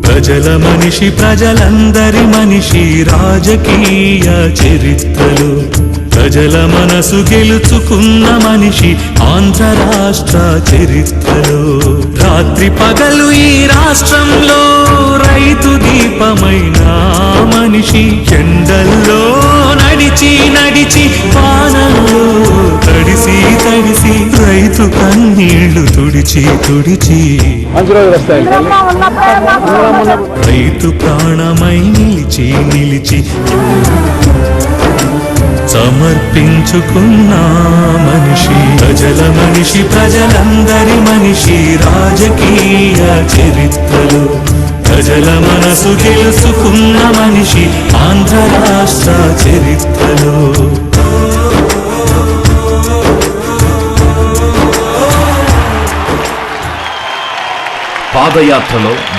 ప్రజల మనిషి ప్రజలందరి మనిషి రాజకీయ చరిత్రలు ప్రజల మనసు గెలుచుకున్న మనిషి ఆంధ్ర రాష్ట్ర చరిత్రలో రాత్రి పగలు ఈ రాష్ట్రంలో రైతు దీపమైన మనిషి ఎండల్లో నడిచి నడిచి వానల్లో తడిసి తడిసి రైతు కన్నీళ్లు తుడిచి తుడిచి రైతు ప్రాణమై నిలిచి నిలిచి సమర్పించుకున్న మనిషి ప్రజల మనిషి ప్రజలందరి మనిషి రాజకీయ చరిత్రలు ప్రజల మనసు గెలుచుకున్న మనిషి ఆంధ్ర రాష్ట్ర చరిత్రలో పాదయాత్రలో